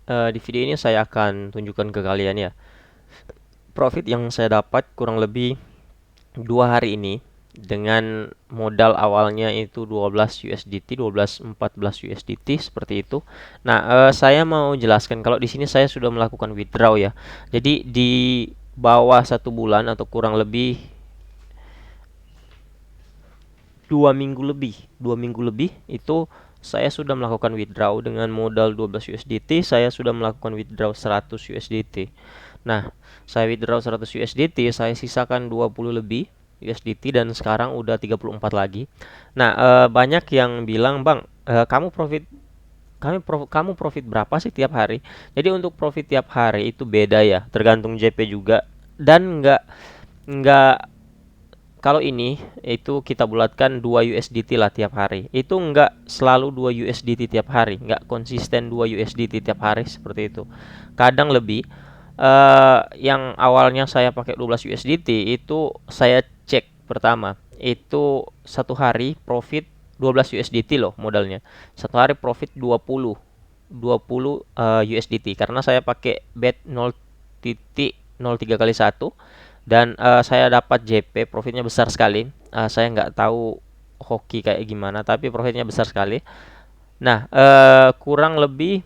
Di video ini saya akan tunjukkan ke kalian ya, profit yang saya dapat kurang lebih 2 hari ini dengan modal awalnya itu 12 USDT, 12 14 USDT seperti itu. Nah, saya mau jelaskan kalau di sini saya sudah melakukan withdraw ya. Jadi di bawah 1 bulan atau kurang lebih 2 minggu lebih itu saya sudah melakukan withdraw dengan modal 12 USDT. Saya sudah melakukan withdraw 100 USDT. Nah, saya withdraw 100 USDT, saya sisakan 20 lebih USDT dan sekarang udah 34 lagi. Nah, banyak yang bilang, "Bang, kamu profit berapa sih tiap hari?" Jadi untuk profit tiap hari itu beda ya, tergantung JP juga dan nggak kalau ini itu kita bulatkan 2 USDT lah tiap hari. Itu nggak selalu 2 USDT tiap hari, nggak konsisten 2 USDT tiap hari seperti itu. Kadang lebih. Yang awalnya saya pakai 12 USDT itu saya cek pertama. Itu 1 hari profit 12 USDT loh modalnya. 1 hari profit 20 USDT karena saya pakai bet 0,03 kali satu dan saya dapat JP profitnya besar sekali. Saya nggak tahu hoki kayak gimana tapi profitnya besar sekali. Nah, kurang lebih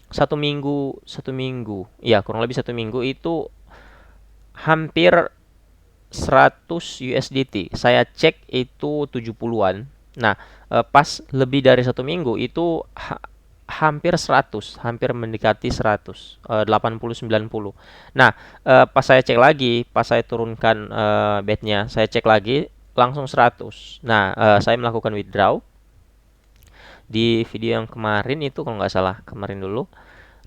1 minggu, ya kurang lebih 1 minggu itu hampir 100 USDT. Saya cek itu 70-an. Nah, pas lebih dari 1 minggu itu hampir 100, hampir mendekati 100, 80 90. Nah, pas saya cek lagi, pas saya turunkan betnya, saya cek lagi langsung 100. Nah, saya melakukan withdraw di video yang kemarin itu kalau nggak salah, kemarin dulu.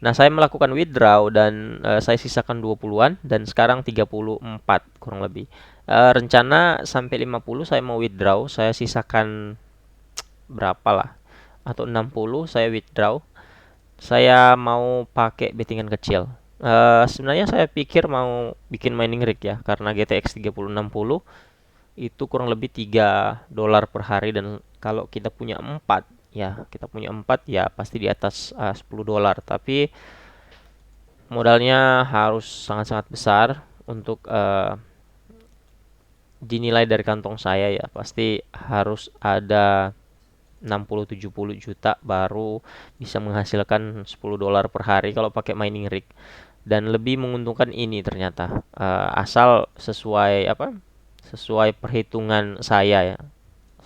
Nah, saya melakukan withdraw dan saya sisakan 20-an dan sekarang 34 kurang lebih. Rencana sampai 50 saya mau withdraw, saya sisakan berapa lah? Atau 60 saya withdraw. Saya mau pakai bettingan kecil. Sebenarnya saya pikir mau bikin mining rig ya, karena GTX 3060 itu kurang lebih $3 per hari dan kalau kita punya 4 ya, kita punya 4 ya pasti di atas $10. Tapi modalnya harus sangat-sangat besar untuk dinilai dari kantong saya ya. Pasti harus ada 60-70 juta baru bisa menghasilkan $10 per hari kalau pakai mining rig. Dan lebih menguntungkan ini ternyata. Asal sesuai apa? Sesuai perhitungan saya ya.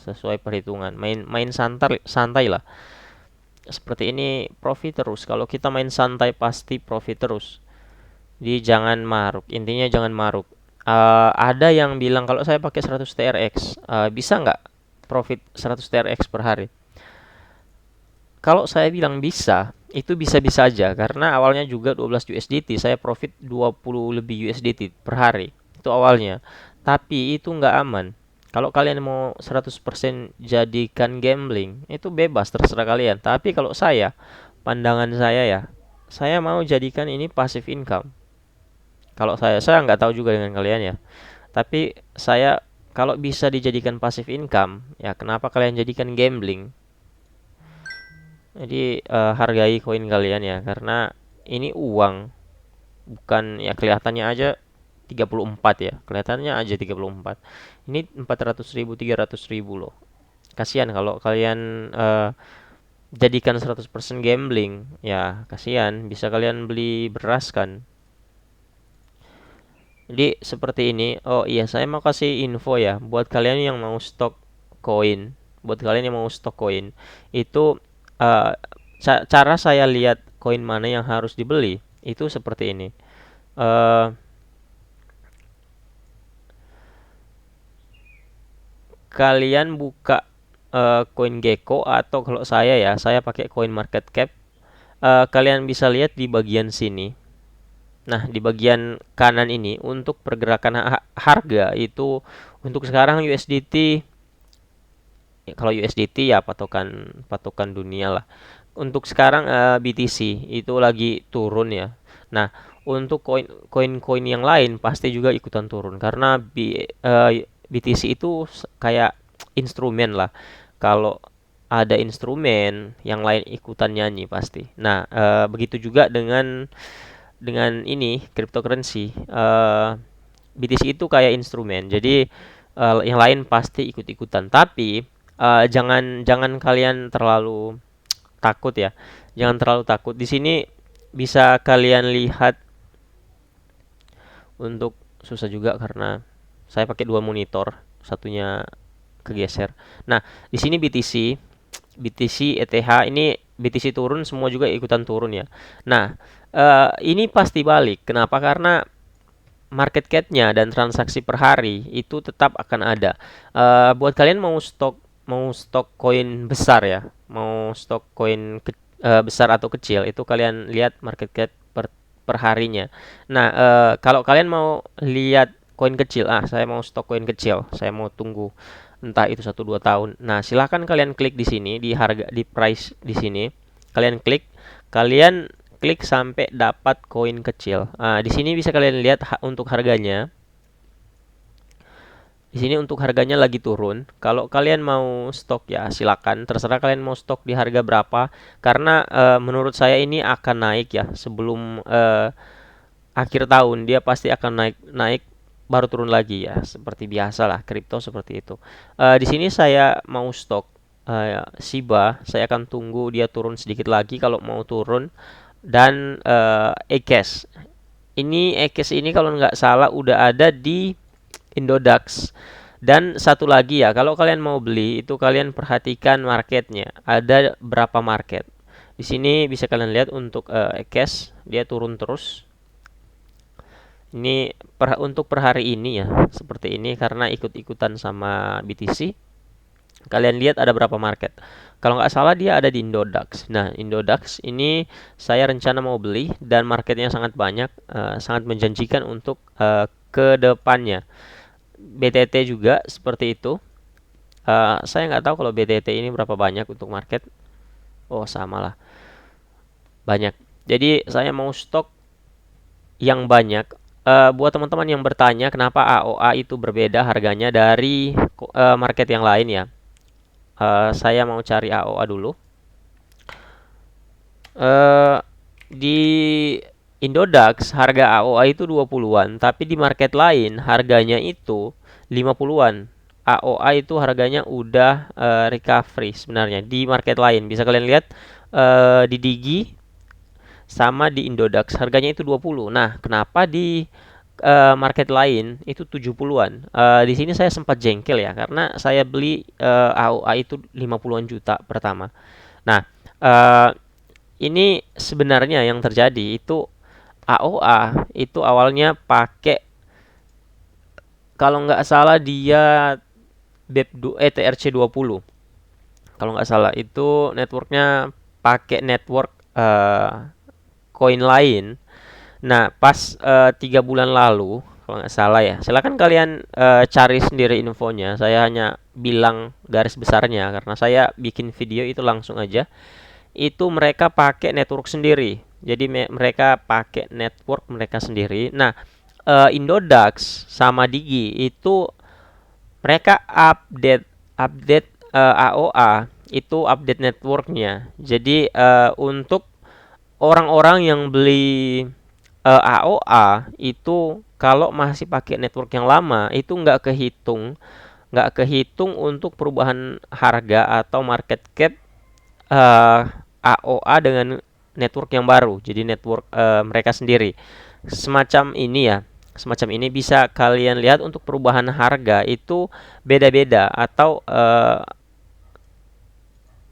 Sesuai perhitungan. Main santai santai lah. Seperti ini profit terus. Kalau kita main santai pasti profit terus. Jadi jangan maruk. Intinya jangan maruk. Ada yang bilang kalau saya pakai 100 TRX, bisa nggak profit 100 TRX per hari? Kalau saya bilang bisa, itu bisa-bisa aja karena awalnya juga 12 USDT, saya profit 20 lebih USDT per hari. Itu awalnya. Tapi itu nggak aman. Kalau kalian mau 100% jadikan gambling, itu bebas terserah kalian. Tapi kalau saya, pandangan saya ya, saya mau jadikan ini passive income. Kalau saya nggak tahu juga dengan kalian ya. Tapi saya kalau bisa dijadikan passive income, ya kenapa kalian jadikan gambling? Jadi hargai koin kalian ya karena ini uang, bukan ya kelihatannya aja 34 ya. Kelihatannya aja 34. Ini 400 ribu, 300 ribu loh. Kasihan kalau kalian jadikan 100% gambling. Ya, kasihan bisa kalian beli beras kan. Jadi seperti ini. Oh iya, saya mau kasih info ya buat kalian yang mau stok koin. Buat kalian yang mau stok koin, itu eh, cara saya lihat koin mana yang harus dibeli itu seperti ini. Eh, Kalian buka koin Gecko atau kalau saya ya, saya pakai koin market cap. Kalian bisa lihat di bagian sini. Nah, di bagian kanan ini untuk pergerakan harga itu untuk sekarang USDT. Ya, kalau USDT ya patokan patokan dunia lah. Untuk sekarang BTC itu lagi turun ya. Nah, untuk koin-koin yang lain pasti juga ikutan turun karena BTC itu kayak instrumen lah. Kalau ada instrumen, yang lain ikutan nyanyi pasti. Nah, begitu juga dengan ini cryptocurrency. BTC itu kayak instrumen. Jadi yang lain pasti ikut-ikutan. Tapi jangan jangan kalian terlalu takut ya. Jangan terlalu takut. Di sini bisa kalian lihat untuk susah juga karena saya pakai dua monitor, satunya kegeser. Nah, di sini BTC, ETH ini BTC turun, semua juga ikutan turun ya. Nah, ini pasti balik. Kenapa? Karena market cap-nya dan transaksi per hari itu tetap akan ada. Buat kalian mau stok koin besar ya, mau stok koin besar atau kecil, itu kalian lihat market cap per harinya. Nah, kalau kalian mau lihat koin kecil, saya mau stok koin kecil, saya mau tunggu entah itu 1 2 tahun. Nah, silahkan kalian klik di sini di harga di price di sini. Kalian klik sampai dapat koin kecil. Di sini bisa kalian lihat untuk harganya. Di sini untuk harganya lagi turun. Kalau kalian mau stok ya silakan, terserah kalian mau stok di harga berapa. Karena menurut saya ini akan naik ya sebelum akhir tahun, dia pasti akan naik baru turun lagi ya, seperti biasa lah kripto seperti itu. Di sini saya mau stok Shiba, saya akan tunggu dia turun sedikit lagi kalau mau turun. Dan ECASH ini kalau nggak salah udah ada di Indodax. Dan satu lagi ya, kalau kalian mau beli itu kalian perhatikan marketnya, ada berapa market. Di sini bisa kalian lihat untuk ECASH dia turun terus. Ini untuk per hari ini ya, seperti ini karena ikut-ikutan sama BTC. Kalian lihat ada berapa market. Kalau nggak salah dia ada di Indodax. Nah, Indodax ini saya rencana mau beli dan marketnya sangat banyak, sangat menjanjikan untuk ke depannya. BTT juga seperti itu. Saya nggak tahu kalau BTT ini berapa banyak untuk market. Oh, sama lah. Banyak. Jadi saya mau stok yang banyak. Buat teman-teman yang bertanya kenapa AOA itu berbeda harganya dari market yang lain ya. Saya mau cari AOA dulu. Di Indodax harga AOA itu 20-an, tapi di market lain harganya itu 50-an. AOA itu harganya udah recovery sebenarnya di market lain. Bisa kalian lihat di Digi sama di Indodax harganya itu 20. Nah, kenapa di market lain itu 70-an? Di sini saya sempat jengkel ya karena saya beli AOA itu 50-an juta pertama. Nah, ini sebenarnya yang terjadi itu AOA itu awalnya pakai, kalau nggak salah dia TRC20. Kalau nggak salah itu networknya pakai network koin lain. Nah, pas 3 bulan lalu, kalau nggak salah ya, silakan kalian cari sendiri infonya. Saya hanya bilang garis besarnya karena saya bikin video itu langsung aja. Itu mereka pakai network sendiri. Jadi mereka pakai network mereka sendiri. Nah, Indodax sama Digi itu mereka update AOA itu update networknya. Jadi untuk orang-orang yang beli AOA itu kalau masih pakai network yang lama itu nggak kehitung untuk perubahan harga atau market cap AOA dengan network yang baru. Jadi network mereka sendiri. Semacam ini ya. Semacam ini bisa kalian lihat untuk perubahan harga itu beda-beda atau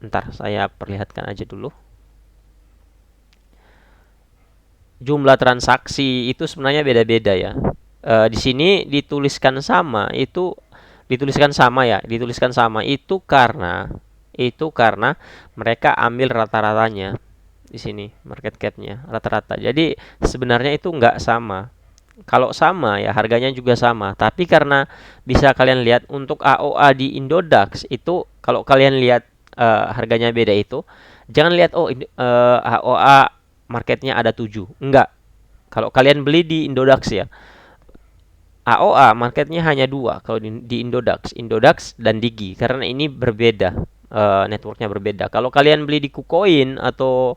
ntar saya perlihatkan aja dulu. Jumlah transaksi itu sebenarnya beda-beda ya. Di sini dituliskan sama itu karena mereka ambil rata-ratanya di sini market cap-nya rata-rata. Jadi sebenarnya itu nggak sama. Kalau sama ya harganya juga sama. Tapi karena bisa kalian lihat untuk AOA di Indodax itu kalau kalian lihat harganya beda itu jangan lihat AOA marketnya ada 7. Enggak. Kalau kalian beli di Indodax ya, AOA marketnya hanya 2 kalau di Indodax dan Digi karena ini berbeda networknya berbeda. Kalau kalian beli di KuCoin atau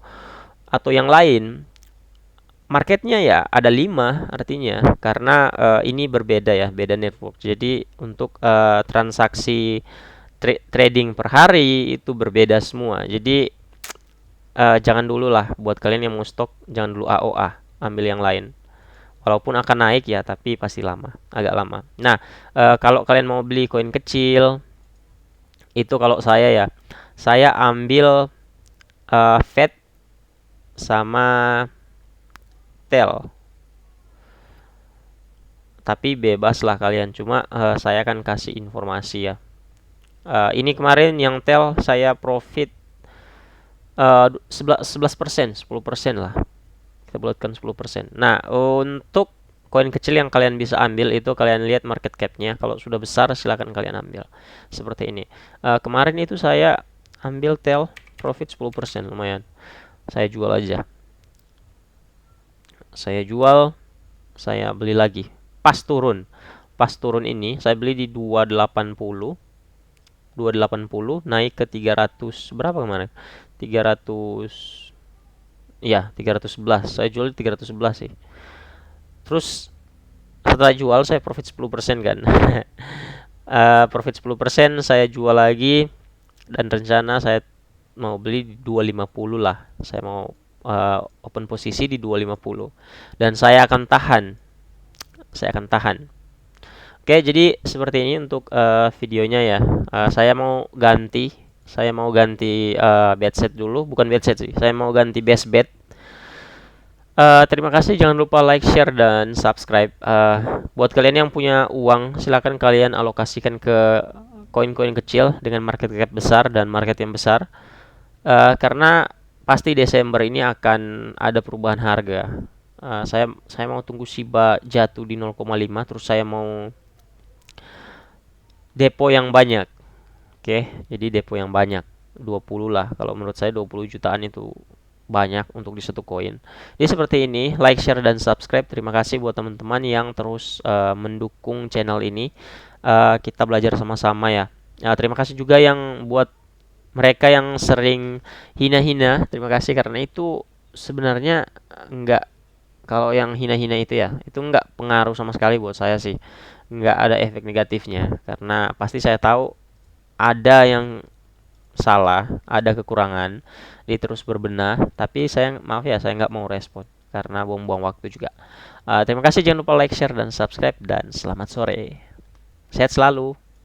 yang lain, marketnya ya ada 5 artinya, karena ini berbeda ya, beda network. Jadi untuk transaksi trading per hari itu berbeda semua. Jadi jangan dulu lah, buat kalian yang mau stok, jangan dulu AOA, ambil yang lain. Walaupun akan naik ya, tapi pasti lama, agak lama. Nah, kalau kalian mau beli koin kecil, itu kalau saya ya, saya ambil Fed sama TEL. Tapi bebas lah kalian, cuma saya akan kasih informasi ya. Ini kemarin yang TEL saya profit 11%, 10% lah. Kita bulatkan 10%. Nah, untuk koin kecil yang kalian bisa ambil itu kalian lihat market cap-nya. Kalau sudah besar silahkan kalian ambil. Seperti ini. Kemarin itu saya ambil TEL profit 10%, lumayan. Saya jual aja. Saya jual, saya beli lagi. Pas turun. Pas turun ini saya beli di 280. 280 naik ke 300 berapa kemarin? 300, ya 311. Saya jual di 311 sih. Terus setelah jual saya profit 10% kan. Profit 10% saya jual lagi, dan rencana saya mau beli di 250 lah. Saya mau open posisi di 250 dan saya akan tahan. Saya akan tahan. Oke, jadi seperti ini untuk videonya ya. Saya mau ganti bed set dulu, bukan bed set sih. Saya mau ganti best bet. Terima kasih, jangan lupa like, share, dan subscribe. Buat kalian yang punya uang, silakan kalian alokasikan ke koin-koin kecil dengan market cap besar dan market yang besar. Karena pasti Desember ini akan ada perubahan harga. Saya mau tunggu Shiba jatuh di 0,5, terus saya mau depo yang banyak. Oke, jadi depo yang banyak. 20 lah. Kalau menurut saya 20 jutaan itu banyak untuk di satu koin. Jadi seperti ini, like, share, dan subscribe. Terima kasih buat teman-teman yang terus mendukung channel ini. Kita belajar sama-sama ya. Terima kasih juga yang buat mereka yang sering hina-hina. Terima kasih, karena itu sebenarnya enggak, kalau yang hina-hina itu ya, itu enggak pengaruh sama sekali buat saya sih. Enggak ada efek negatifnya, karena pasti saya tahu ada yang salah, ada kekurangan, dia terus berbenah. Tapi saya, maaf ya, saya nggak mau respon karena buang-buang waktu juga. Terima kasih, jangan lupa like, share, dan subscribe, dan selamat sore. Sehat selalu.